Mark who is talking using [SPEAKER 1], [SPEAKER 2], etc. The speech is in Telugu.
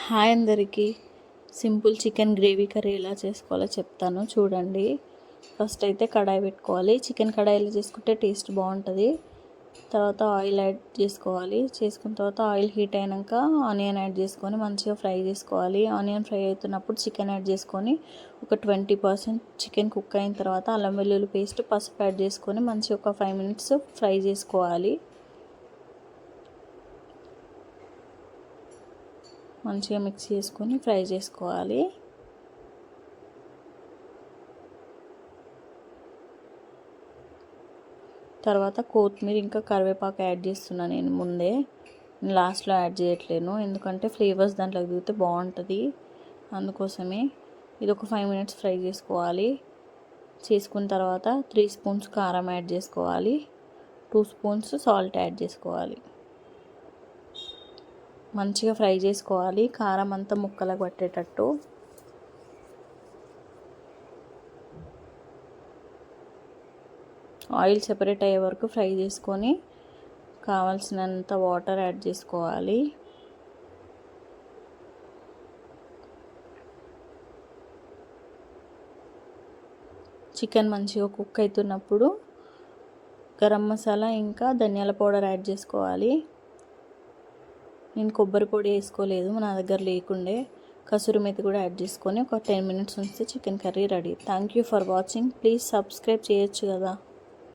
[SPEAKER 1] హాయ్ అందరికీ. సింపుల్ చికెన్ గ్రేవీ కర్రీ ఎలా చేసుకోవాలో చెప్తాను చూడండి. ఫస్ట్ అయితే కడాయి పెట్టుకోవాలి. చికెన్ కడాయిలో చేసుకుంటే టేస్ట్ బాగుంటుంది. తర్వాత ఆయిల్ యాడ్ చేసుకోవాలి. చేసుకున్న తర్వాత ఆయిల్ హీట్ అయినాక ఆనియన్ యాడ్ చేసుకొని మంచిగా ఫ్రై చేసుకోవాలి. ఆనియన్ ఫ్రై అవుతున్నప్పుడు చికెన్ యాడ్ చేసుకొని ఒక 20% చికెన్ కుక్ అయిన తర్వాత అల్లం వెల్లుల్లి పేస్ట్, పసుపు యాడ్ చేసుకొని మంచిగా ఒక 5 minutes ఫ్రై చేసుకోవాలి. మంచిగా మిక్స్ చేసుకొని ఫ్రై చేసుకోవాలి. తర్వాత కొత్తిమీర ఇంకా కరివేపాకు యాడ్ చేస్తున్నాను. నేను ముందే లాస్ట్లో యాడ్ చేయట్లేను, ఎందుకంటే ఫ్లేవర్స్ దాంట్లో దిగితే బాగుంటుంది. అందుకోసమే ఇది ఒక 5 minutes ఫ్రై చేసుకోవాలి. చేసుకున్న తర్వాత 3 spoons కారం యాడ్ చేసుకోవాలి. 2 spoons సాల్ట్ యాడ్ చేసుకోవాలి. మంచిగా ఫ్రై చేసుకోవాలి, కారం అంతా ముక్కలకు పట్టేటట్టు. ఆయిల్ సెపరేట్ అయ్యే వరకు ఫ్రై చేసుకొని కావాల్సినంత వాటర్ యాడ్ చేసుకోవాలి. చికెన్ మంచిగా కుక్ అవుతున్నప్పుడు గరం మసాలా ఇంకా ధనియాల పౌడర్ యాడ్ చేసుకోవాలి. నేను కొబ్బరి పొడి వేసుకోలేదు, నా దగ్గర లేకుండే. కసూరి మేతి కూడా యాడ్ చేసుకొని ఒక 10 minutes ఉంచితే chicken curry ready. Thank you for watching. Please subscribe చేయొచ్చు కదా.